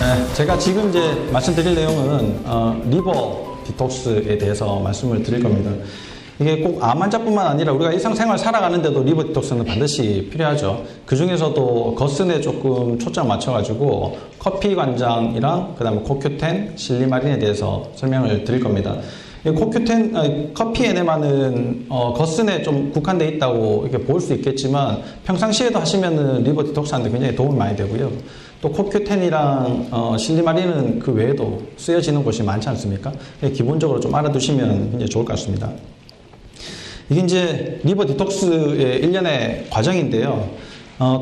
네, 제가 지금 이제 말씀드릴 내용은 리버 디톡스에 대해서 말씀을 드릴 겁니다. 이게 꼭 암 환자뿐만 아니라 우리가 일상생활 살아가는데도 리버 디톡스는 반드시 필요하죠. 그 중에서도 거슨에 조금 초점 맞춰가지고 커피 관장이랑 그 다음에 코큐텐, 실리마린에 대해서 설명을 드릴 겁니다. 커피 에네마는 거슨에 좀 국한되어 있다고 이렇게 볼 수 있겠지만 평상시에도 하시면은 리버 디톡스하는데 굉장히 도움이 많이 되고요. 또 코큐텐이랑 실리마린은 그 외에도 쓰여지는 곳이 많지 않습니까? 기본적으로 좀 알아두시면 굉장히 좋을 것 같습니다. 이게 이제 리버 디톡스의 일련의 과정인데요.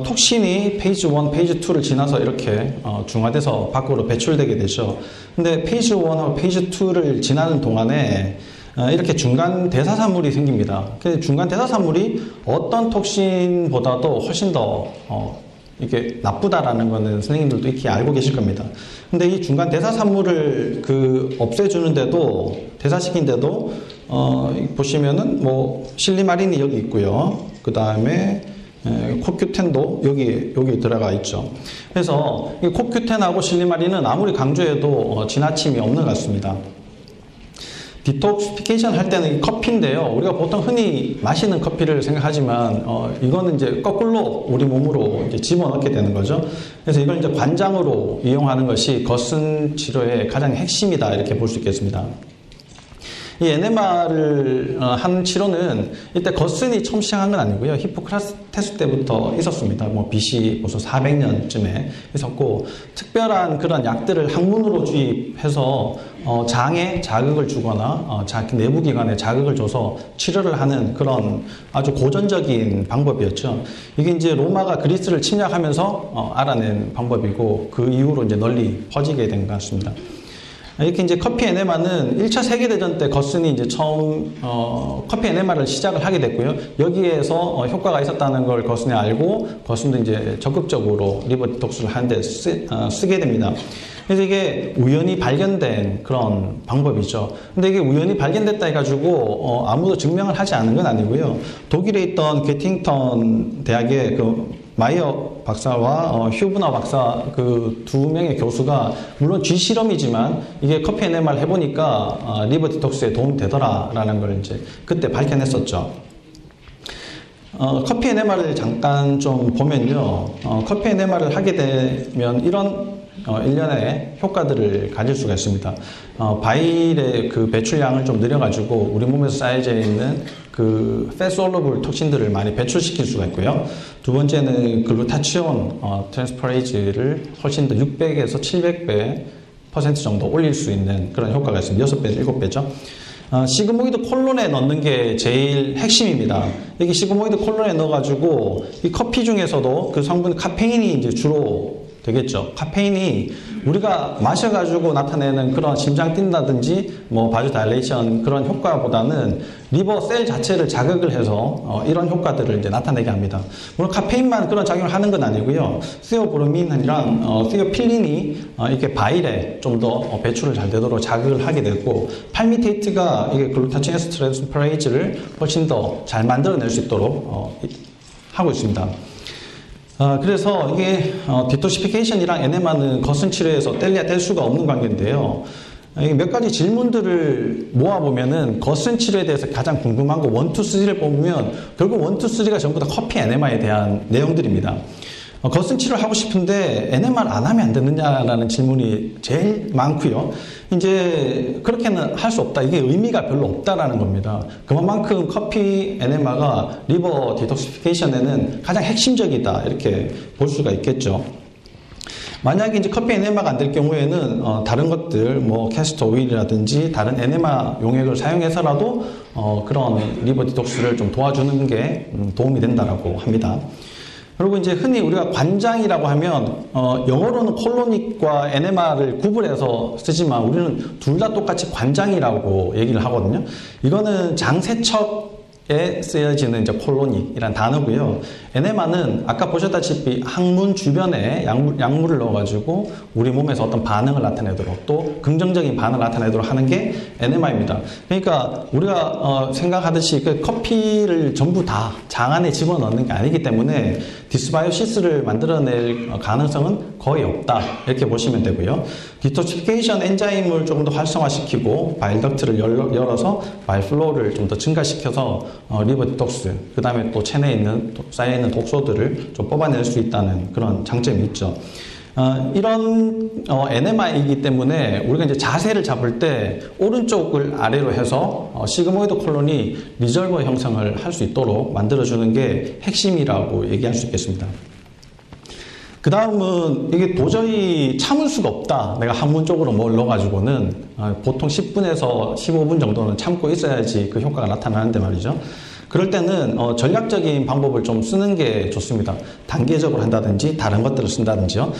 톡신이 페이지 1, 페이지 2를 지나서 이렇게 중화돼서 밖으로 배출되게 되죠. 근데 페이지 1하고 페이지 2를 지나는 동안에 이렇게 중간 대사산물이 생깁니다. 중간 대사산물이 어떤 톡신보다도 훨씬 더 이게 나쁘다라는 거는 선생님들도 익히 알고 계실 겁니다. 근데 이 중간 대사산물을 없애주는데도, 대사시킨데도, 보시면은 실리마린이 여기 있고요. 그 다음에, 코큐텐도 여기 들어가 있죠. 그래서 이 코큐텐하고 실리마린은 아무리 강조해도 지나침이 없는 것 같습니다. 디톡시피케이션 할 때는 커피인데요. 우리가 보통 흔히 마시는 커피를 생각하지만, 이거는 이제 거꾸로 우리 몸으로 이제 집어넣게 되는 거죠. 그래서 이걸 이제 관장으로 이용하는 것이 거슨 치료의 가장 핵심이다. 이렇게 볼 수 있겠습니다. 이 에네마를 한 치료는 이때 거슨이 처음 시작한 건 아니고요. 히포크라테스 때부터 있었습니다. BC 벌써 400년쯤에 있었고, 특별한 그런 약들을 학문으로 주입해서 장에 자극을 주거나 내부기관에 자극을 줘서 치료를 하는 그런 아주 고전적인 방법이었죠. 이게 이제 로마가 그리스를 침략하면서 알아낸 방법이고, 그 이후로 이제 널리 퍼지게 된 것 같습니다. 이렇게 이제 커피 에네마는 1차 세계대전 때 거슨이 이제 처음 커피 에네마를 시작을 하게 됐고요. 여기에서 효과가 있었다는 걸 거슨이 알고 거슨도 이제 적극적으로 리버 디톡스를 하는데 쓰게 됩니다. 그래서 이게 우연히 발견된 그런 방법이죠. 근데 이게 우연히 발견됐다 해가지고 아무도 증명을 하지 않은 건 아니고요. 독일에 있던 게팅턴 대학의 마이어 박사와 휴브너 박사 그 두 명의 교수가 물론 쥐실험이지만 이게 커피 에네마를 해보니까 리버 디톡스에 도움이 되더라라는 걸 이제 그때 밝혀냈었죠. 커피 에네마를 잠깐 좀 보면요. 커피 에네마를 하게 되면 이런 일련의 효과들을 가질 수가 있습니다. 바일의 그 배출량을 좀 늘려가지고 우리 몸에서 쌓여져 있는 그 fat-soluble 톡신들을 많이 배출시킬 수가 있고요. 두 번째는 글루타치온 트랜스퍼레이즈를 훨씬 더 600에서 700% 정도 올릴 수 있는 그런 효과가 있습니다. 6배, 7배죠. 시그모이드 콜론에 넣는 게 제일 핵심입니다. 여기 시그모이드 콜론에 넣어가지고 이 커피 중에서도 그 성분 카페인이 이제 주로 되겠죠. 카페인이 우리가 마셔가지고 나타내는 그런 심장 뛴다든지 바주 다일레이션 그런 효과보다는 리버 셀 자체를 자극을 해서 이런 효과들을 이제 나타내게 합니다. 물론 카페인만 그런 작용을 하는 건 아니고요. 시오브로민이랑 시오필린이 이렇게 바일에 좀 더 배출을 잘 되도록 자극을 하게 되고, 팔미테이트가 이게 글루타치온 트랜스퍼레이즈를 훨씬 더 잘 만들어낼 수 있도록 하고 있습니다. 그래서 이게 디톡시피케이션이랑 에네마는 거슨 치료에서 뗄래야 뗄 수가 없는 관계인데요. 몇 가지 질문들을 모아보면은 거슨 치료에 대해서 가장 궁금한 거 1, 2, 3를 보면 결국 1, 2, 3가 전부 다 커피 에네마에 대한 내용들입니다. 거슨 치료를 하고 싶은데 에네마를 안 하면 안 되느냐라는 질문이 제일 많고요. 이제 그렇게는 할 수 없다. 이게 의미가 별로 없다라는 겁니다. 그만큼 커피 에네마가 리버 디톡시피케이션에는 가장 핵심적이다. 이렇게 볼 수가 있겠죠. 만약에 이제 커피 에네마가 안 될 경우에는 다른 것들 캐스터 오일이라든지 다른 에네마 용액을 사용해서라도 그런 리버 디톡스를 좀 도와주는 게 도움이 된다라고 합니다. 그리고 이제 흔히 우리가 관장이라고 하면 영어로는 콜로닉과 에네마를 구분해서 쓰지만 우리는 둘 다 똑같이 관장이라고 얘기를 하거든요. 이거는 장세척에 쓰여지는 이제 콜로닉이란 단어고요. 에네마는 아까 보셨다시피 항문 주변에 약물을 넣어가지고 우리 몸에서 어떤 반응을 나타내도록 또 긍정적인 반응을 나타내도록 하는 게 에네마입니다. 그러니까 우리가 생각하듯이 그 커피를 전부 다 장 안에 집어넣는 게 아니기 때문에 디스바이오시스를 만들어낼 가능성은 거의 없다. 이렇게 보시면 되고요. 디톡시피케이션 엔자임을 조금 더 활성화시키고 바일 덕트를 열어서 바일 플로우를 좀 더 증가시켜서 리버 디톡스, 그 다음에 또 체내에 쌓여있는 독소들을 좀 뽑아낼 수 있다는 그런 장점이 있죠. 이런 NMI이기 때문에 우리가 이제 자세를 잡을 때 오른쪽을 아래로 해서 시그모이드 콜론이 리절버 형성을 할 수 있도록 만들어주는 게 핵심이라고 얘기할 수 있겠습니다. 그 다음은 이게 도저히 참을 수가 없다. 내가 한문 쪽으로 뭘 넣어가지고는 보통 10분에서 15분 정도는 참고 있어야지 그 효과가 나타나는데 말이죠. 그럴 때는 전략적인 방법을 좀 쓰는 게 좋습니다. 단계적으로 한다든지 다른 것들을 쓴다든지요.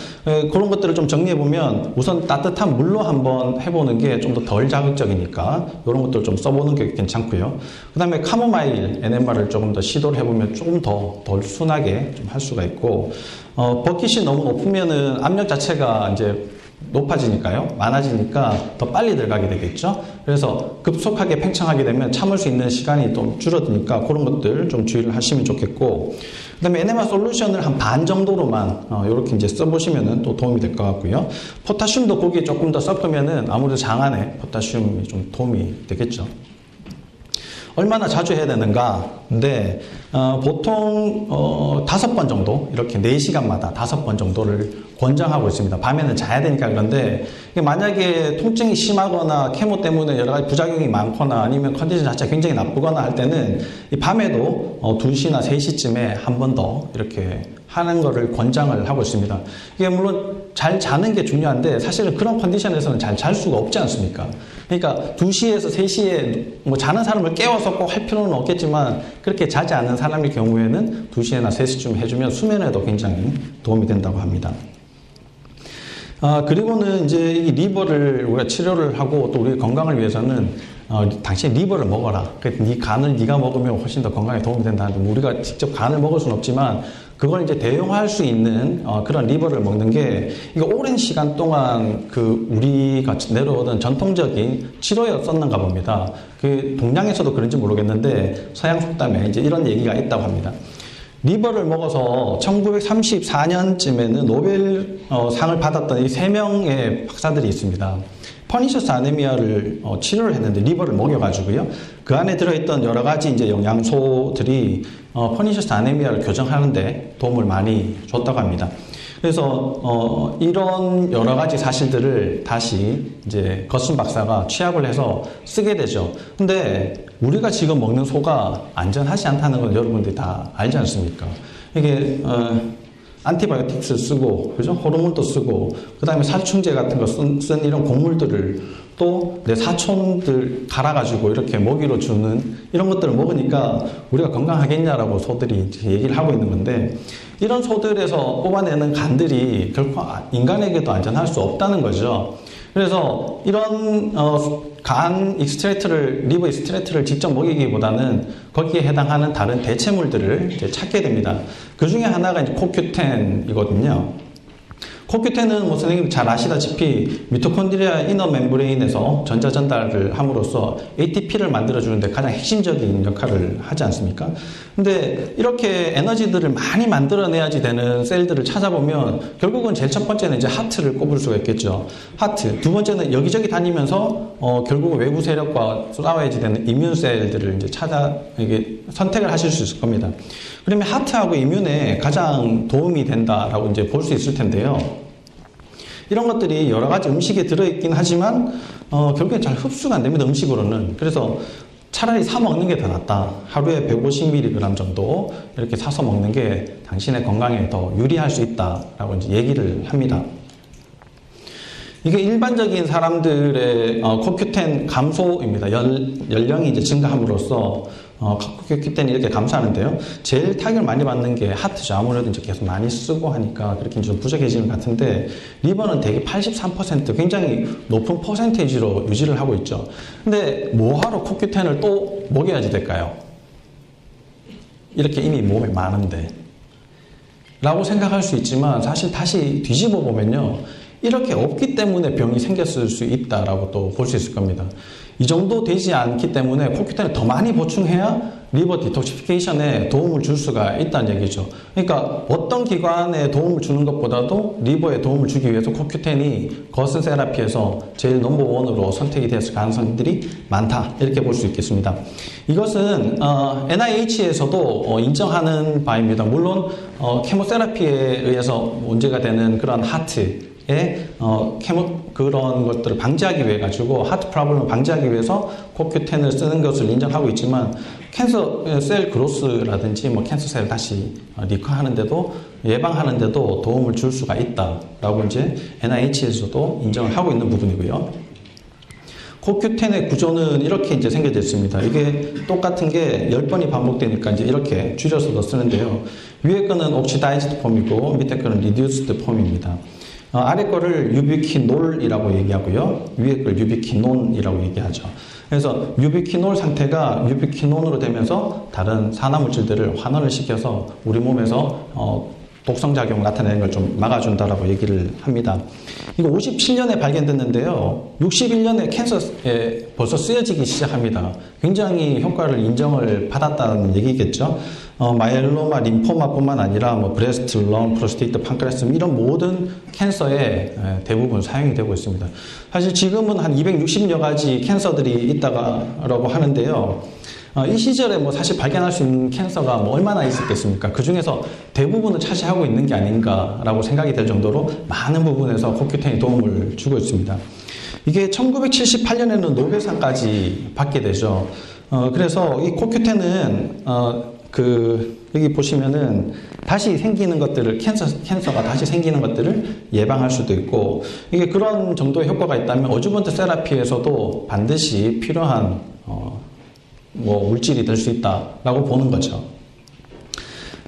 그런 것들을 좀 정리해보면 우선 따뜻한 물로 한번 해보는 게 좀 더 덜 자극적이니까 이런 것들을 좀 써보는 게 괜찮고요. 그 다음에 카모마일 NMR을 조금 더 시도를 해보면 조금 덜 순하게 좀 할 수가 있고, 버킷이 너무 높으면은 압력 자체가 이제 높아지니까요. 많아지니까 더 빨리 들어가게 되겠죠. 그래서 급속하게 팽창하게 되면 참을 수 있는 시간이 좀 줄어드니까 그런 것들 좀 주의를 하시면 좋겠고, 그 다음에 NMR 솔루션을 한 반 정도로만 이렇게 이제 써보시면 또 도움이 될 것 같고요. 포타슘도 거기에 조금 더 섞으면은 아무래도 장안에 포타슘이 좀 도움이 되겠죠. 얼마나 자주 해야 되는가? 근데 보통 5번 정도, 이렇게 4시간마다 5번 정도를 권장하고 있습니다. 밤에는 자야 되니까. 그런데 만약에 통증이 심하거나 케모 때문에 여러 가지 부작용이 많거나 아니면 컨디션 자체가 굉장히 나쁘거나 할 때는 이 밤에도 2시나 3시쯤에 한 번 더 이렇게 하는 거를 권장을 하고 있습니다. 이게 물론 잘 자는 게 중요한데 사실은 그런 컨디션에서는 잘 잘 수가 없지 않습니까? 그러니까 2시에서 3시에 뭐 자는 사람을 깨워서 꼭 할 필요는 없겠지만 그렇게 자지 않는 사람의 경우에는 2시나 3시쯤 해주면 수면에도 굉장히 도움이 된다고 합니다. 그리고는 이제 이 리버를 우리가 치료를 하고 또 우리 건강을 위해서는 당신 리버를 먹어라. 네 간을 네가 먹으면 훨씬 더 건강에 도움이 된다는데 우리가 직접 간을 먹을 수는 없지만 그걸 이제 대용할 수 있는 그런 리버를 먹는 게 이거 오랜 시간 동안 그 우리가 내려오던 전통적인 치료였었는가 봅니다. 그 동양에서도 그런지 모르겠는데 서양 속담에 이제 이런 얘기가 있다고 합니다. 리버를 먹어서 1934년쯤에는 노벨 상을 받았던 이 3명의 박사들이 있습니다. 퍼니셔스 아네미아를 치료를 했는데 리버를 먹여가지고요. 그 안에 들어있던 여러 가지 이제 영양소들이 퍼니셔스 아네미아를 교정하는데 도움을 많이 줬다고 합니다. 그래서 이런 여러 가지 사실들을 다시 이제 거슨 박사가 취합을 해서 쓰게 되죠. 근데 우리가 지금 먹는 소가 안전하지 않다는 건 여러분들이 다 알지 않습니까? 이게 안티바이오틱스 쓰고, 그죠? 호르몬도 쓰고, 그 다음에 살충제 같은 거 쓴 이런 곡물들을 또 내 사촌들 갈아가지고 이렇게 먹이로 주는 이런 것들을 먹으니까 우리가 건강하겠냐라고 소들이 얘기를 하고 있는 건데, 이런 소들에서 뽑아내는 간들이 결코 인간에게도 안전할 수 없다는 거죠. 그래서 이런 간 익스트랙트를, 리버 익스트랙트를 직접 먹이기보다는 거기에 해당하는 다른 대체물들을 이제 찾게 됩니다. 그 중에 하나가 이제 코큐텐이거든요. 코큐텐은 뭐 선생님 잘 아시다시피 미토콘드리아 이너 멤브레인에서 전자 전달을 함으로써 ATP를 만들어주는데 가장 핵심적인 역할을 하지 않습니까? 근데 이렇게 에너지들을 많이 만들어내야지 되는 셀들을 찾아보면 결국은 제일 첫 번째는 이제 하트를 꼽을 수가 있겠죠. 하트. 두 번째는 여기저기 다니면서 결국은 외부 세력과 싸워야지 되는 이뮨 셀들을 이제 이게 선택을 하실 수 있을 겁니다. 그러면 하트하고 이뮨에 가장 도움이 된다라고 이제 볼 수 있을 텐데요. 이런 것들이 여러 가지 음식에 들어있긴 하지만 결국엔 잘 흡수가 안 됩니다. 음식으로는. 그래서 차라리 사 먹는 게 더 낫다. 하루에 150mg 정도 이렇게 사서 먹는 게 당신의 건강에 더 유리할 수 있다라고 이제 얘기를 합니다. 이게 일반적인 사람들의 코큐텐 감소입니다. 연령이 이제 증가함으로써 코큐텐이 이렇게 감소하는데요. 제일 타격을 많이 받는 게 하트죠. 아무래도 이제 계속 많이 쓰고 하니까 그렇게 좀 부족해지는 것 같은데, 리버는 대개 83% 굉장히 높은 퍼센테이지로 유지를 하고 있죠. 근데 뭐하러 코큐텐을 또 먹여야지 될까요? 이렇게 이미 몸에 많은데. 라고 생각할 수 있지만 사실 다시 뒤집어 보면요. 이렇게 없기 때문에 병이 생겼을 수 있다라고 또 볼 수 있을 겁니다. 이 정도 되지 않기 때문에 코큐텐을 더 많이 보충해야 리버 디톡시피케이션에 도움을 줄 수가 있다는 얘기죠. 그러니까 어떤 기관에 도움을 주는 것보다도 리버에 도움을 주기 위해서 CoQ10이 거스 세라피에서 제일 넘버원으로 선택이 됐을 가능성들이 많다, 이렇게 볼 수 있겠습니다. 이것은 NIH에서도 인정하는 바입니다. 물론 케모세라피에 의해서 문제가 되는 그런 하트에 그런 것들을 방지하기 위해 가지고 하트 프로블럼을 방지하기 위해서 CoQ10을 쓰는 것을 인정하고 있지만 캔서 셀 그로스라든지 뭐 캔서 셀 다시 리커하는데도 예방하는데도 도움을 줄 수가 있다라고 이제 NIH에서도 인정을 하고 있는 부분이고요. CoQ10의 구조는 이렇게 이제 생겨져 있습니다. 이게 똑같은 게 10번이 반복되니까 이제 이렇게 줄여서 쓰는데요. 위에 거는 옥시다이즈드 폼이고 밑에 거는 리듀스드 폼입니다. 아래 거를 유비퀴놀이라고 얘기하고요. 위에 걸 유비퀴논이라고 얘기하죠. 그래서 유비퀴놀 상태가 유비퀴논으로 되면서 다른 산화물질들을 환원을 시켜서 우리 몸에서 독성작용을 나타내는 걸 좀 막아준다라고 얘기를 합니다. 이거 57년에 발견됐는데요. 61년에 캔서에 벌써 쓰여지기 시작합니다. 굉장히 효과를 인정을 받았다는 얘기겠죠. 마이엘로마, 림포마뿐만 아니라 뭐 브레스트, 런, 프로스테이트, 판크레아스 이런 모든 캔서에 대부분 사용이 되고 있습니다. 사실 지금은 한 260여 가지 캔서들이 있다고 하는데요. 이 시절에 뭐 사실 발견할 수 있는 캔서가 뭐 얼마나 있었겠습니까? 그 중에서 대부분을 차지하고 있는 게 아닌가라고 생각이 될 정도로 많은 부분에서 CoQ10이 도움을 주고 있습니다. 이게 1978년에는 노벨상까지 받게 되죠. 그래서 이 CoQ10은 여기 보시면은 다시 생기는 것들을 캔서가 다시 생기는 것들을 예방할 수도 있고, 이게 그런 정도의 효과가 있다면 어주번트 세라피에서도 반드시 필요한 물질이 될 수 있다라고 보는 거죠.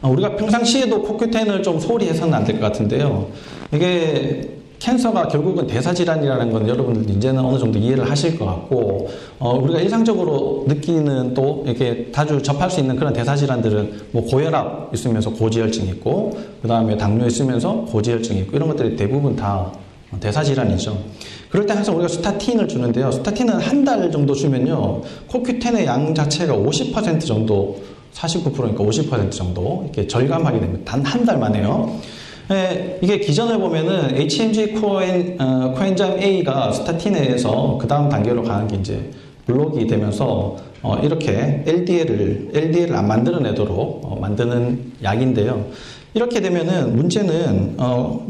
우리가 평상시에도 CoQ10을 좀 소홀히 해서는 안 될 것 같은데요. 이게 캔서가 결국은 대사질환이라는 건 여러분들 이제는 어느 정도 이해를 하실 것 같고, 우리가 일상적으로 느끼는 또 이렇게 자주 접할 수 있는 그런 대사질환들은 뭐 고혈압 있으면서 고지혈증 있고, 그 다음에 당뇨 있으면서 고지혈증 있고, 이런 것들이 대부분 다 대사질환이죠. 그럴 때 항상 우리가 스타틴을 주는데요. 스타틴은 한 달 정도 주면요, CoQ10의 양 자체가 50% 정도, 49%니까 50% 정도 이렇게 절감하게 됩니다. 단 한 달 만에요. 이게 기전을 보면은 HMG 코엔자임 A가 스타틴에 의해서 그 다음 단계로 가는 게 이제 블록이 되면서 이렇게 LDL을 안 만들어내도록 만드는 약인데요. 이렇게 되면은 문제는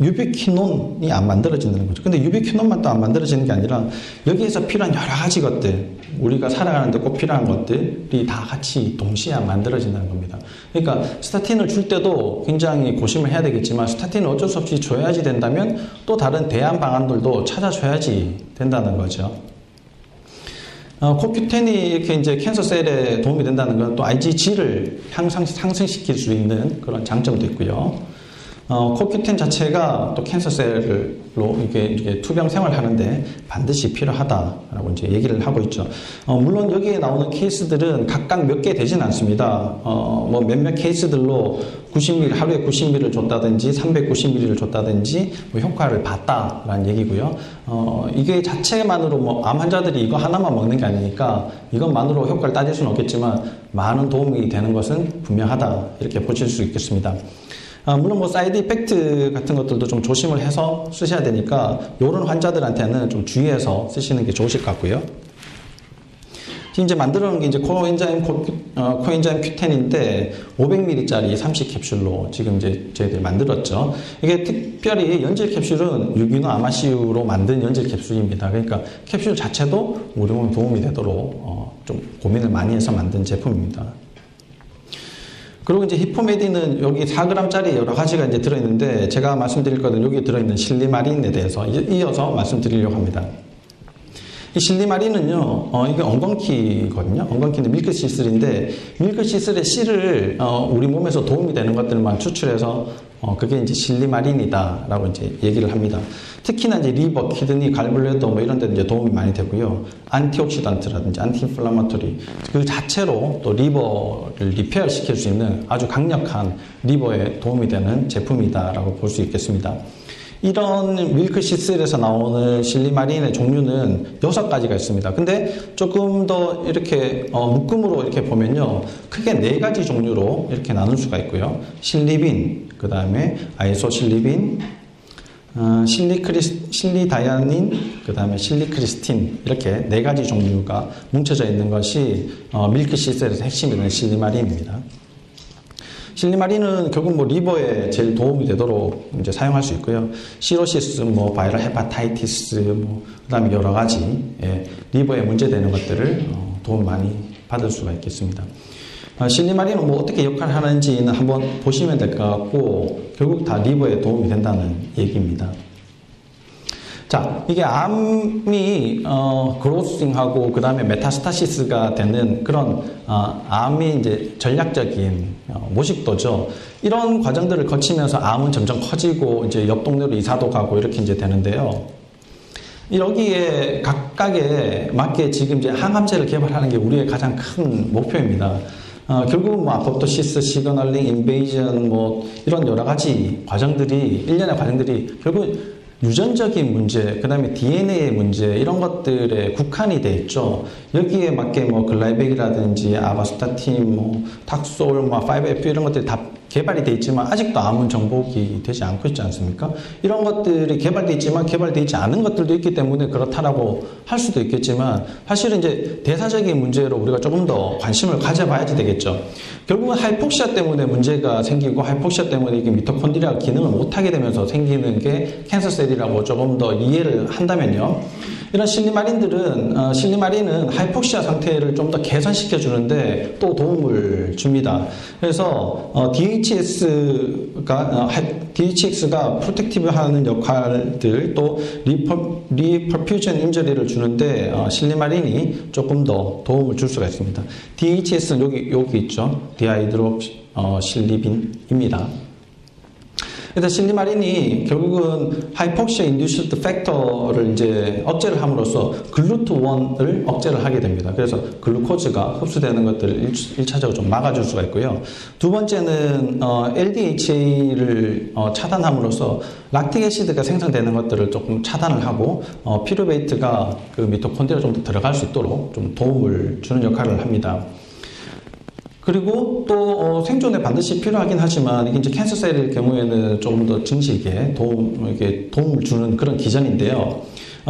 유비퀴논이 안 만들어진다는 거죠. 근데 유비퀴논만 또 안 만들어지는 게 아니라 여기에서 필요한 여러 가지 것들, 우리가 살아가는데 꼭 필요한 것들이 다 같이 동시에 안 만들어진다는 겁니다. 그러니까 스타틴을 줄 때도 굉장히 고심을 해야 되겠지만 스타틴을 어쩔 수 없이 줘야지 된다면 또 다른 대안 방안들도 찾아줘야지 된다는 거죠. CoQ10이 이렇게 이제 캔서 셀에 도움이 된다는 건 또 IgG를 상승시킬 수 있는 그런 장점도 있고요. CoQ10 자체가 또 캔서 셀로 이게 투병 생활을 하는데 반드시 필요하다라고 이제 얘기를 하고 있죠. 물론 여기에 나오는 케이스들은 각각 몇 개 되진 않습니다. 뭐 몇몇 케이스들로 90ml, 하루에 90ml를 줬다든지 390ml를 줬다든지 뭐 효과를 봤다라는 얘기고요. 이게 자체만으로 뭐 암 환자들이 이거 하나만 먹는 게 아니니까 이것만으로 효과를 따질 수는 없겠지만 많은 도움이 되는 것은 분명하다, 이렇게 보실 수 있겠습니다. 물론 뭐 사이드 이펙트 같은 것들도 좀 조심을 해서 쓰셔야 되니까 이런 환자들한테는 좀 주의해서 쓰시는 게 좋으실 것 같고요. 지금 이제 만들어 놓은 게 이제 코엔자임 Q10인데 500ml짜리 30캡슐로 지금 이제 저희들이 만들었죠. 이게 특별히 연질 캡슐은 유기농 아마씨유로 만든 연질 캡슐입니다. 그러니까 캡슐 자체도 우리 몸에 도움이 되도록 좀 고민을 많이 해서 만든 제품입니다. 그리고 이제 히포메딘은 여기 4g짜리 여러 가지가 이제 들어있는데 제가 말씀드릴 것은 여기 들어있는 실리마린에 대해서 이어서 말씀드리려고 합니다. 이 실리마린은요, 이게 엉겅퀴거든요. 엉겅퀴는 밀크시슬인데, 밀크시슬의 씨를, 우리 몸에서 도움이 되는 것들만 추출해서, 그게 이제 실리마린이다라고 이제 얘기를 합니다. 특히나 이제 리버, 키드니, 갈블레더 뭐 이런 데 이제 도움이 많이 되고요. 안티옥시던트라든지 안티인플라마토리, 그 자체로 또 리버를 리페어 시킬 수 있는 아주 강력한 리버에 도움이 되는 제품이다라고 볼 수 있겠습니다. 이런 밀크시슬에서 나오는 실리마린의 종류는 6가지가 있습니다. 근데 조금 더 이렇게 묶음으로 이렇게 보면요, 크게 4가지 종류로 이렇게 나눌 수가 있고요. 실리빈, 그 다음에 아이소실리빈, 실리다이아닌, 그 다음에 실리크리스틴, 이렇게 4가지 종류가 뭉쳐져 있는 것이 밀크시슬에서 핵심이 되는 실리마린입니다. 실리마린은 결국 뭐 리버에 제일 도움이 되도록 이제 사용할 수 있고요. 시로시스, 뭐 바이럴 헤파타이티스, 뭐 그다음에 여러 가지 리버에 문제되는 것들을 도움 많이 받을 수가 있겠습니다. 실리마린은 뭐 어떻게 역할을 하는지는 한번 보시면 될 것 같고, 결국 다 리버에 도움이 된다는 얘기입니다. 자, 이게 암이 그로싱하고 그 다음에 메타스타시스가 되는 그런 암이 이제 전략적인 모식도죠. 이런 과정들을 거치면서 암은 점점 커지고 이제 옆 동네로 이사도 가고 이렇게 이제 되는데요. 여기에 각각에 맞게 지금 이제 항암제를 개발하는 게 우리의 가장 큰 목표입니다. 결국은 뭐 아포토시스, 시그널링, 인베이전, 뭐 이런 여러 가지 과정들이, 일련의 과정들이 결국 유전적인 문제, 그 다음에 DNA의 문제, 이런 것들에 국한이 돼 있죠. 여기에 맞게 뭐 글라이백이라든지 아바스타틴, 뭐 탁솔, 뭐 5FU 이런 것들이 다 개발이 돼 있지만 아직도 암은 정복이 되지 않고 있지 않습니까? 이런 것들이 개발돼 있지만 개발되어 있지 않은 것들도 있기 때문에 그렇다라고 할 수도 있겠지만, 사실은 이제 대사적인 문제로 우리가 조금 더 관심을 가져봐야지 되겠죠. 결국은 하이폭시아 때문에 문제가 생기고, 하이폭시아 때문에 이게 미토콘드리아가 기능을 못하게 되면서 생기는 게 캔서셀이라고 조금 더 이해를 한다면요, 이런 실리마린은 하이폭시아 상태를 좀 더 개선시켜 주는데 또 도움을 줍니다. 그래서 DHX가 프로텍티브 하는 역할들, 또 리퍼퓨전 인저리를 주는데 실리마린이 조금 더 도움을 줄 수가 있습니다. DHS는 여기 있죠. 디하이드로실리빈입니다. 그래서 실리마린이 결국은 하이폭시아 인듀스드 팩터를 이제 억제를 함으로써 글루트1을 억제를 하게 됩니다. 그래서 글루코즈가 흡수되는 것들을 1차적으로 좀 막아줄 수가 있고요. 두 번째는 LDHA를 차단함으로써 락틱 애시드가 생성되는 것들을 조금 차단을 하고 피루베이트가 그 미토콘드리아에 좀 더 들어갈 수 있도록 좀 도움을 주는 역할을 합니다. 그리고 또 생존에 반드시 필요하긴 하지만, 이게 이제 캔서셀일 경우에는 조금 더 증식에 도움을 주는 그런 기전인데요.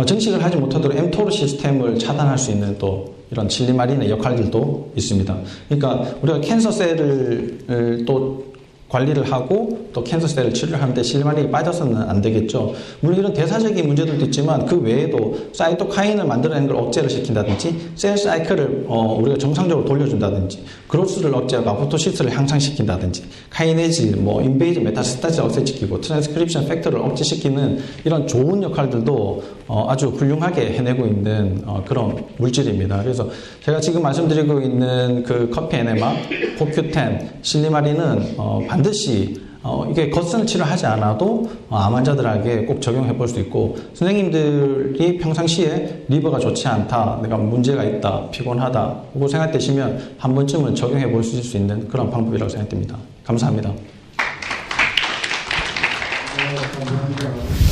증식을 하지 못하도록 mTOR 시스템을 차단할 수 있는 또 이런 실리마린의 역할들도 있습니다. 그러니까 우리가 캔서셀을 또 관리를 하고 또 캔서셀을 치료를 하는데 실리마린이 빠져서는 안 되겠죠. 물론 이런 대사적인 문제들도 있지만 그 외에도 사이토카인을 만들어내는 걸 억제를 시킨다든지, 셀 사이클을 우리가 정상적으로 돌려준다든지, 그로스를 억제하고 아포토시스를 향상시킨다든지, 카이네즈, 뭐 인베이즈, 메타스타시스를 억제시키고 트랜스크립션 팩터를 억제시키는 이런 좋은 역할들도 아주 훌륭하게 해내고 있는 그런 물질입니다. 그래서 제가 지금 말씀드리고 있는 그 커피 에네마, CoQ10, 실리마린은 반드시 이게 겉선을 치료하지 않아도 암 환자들에게 꼭 적용해 볼 수 있고, 선생님들이 평상시에 리버가 좋지 않다, 내가 문제가 있다, 피곤하다 그거 생각되시면 한 번쯤은 적용해 볼 수 있는 그런 방법이라고 생각됩니다. 감사합니다. 감사합니다.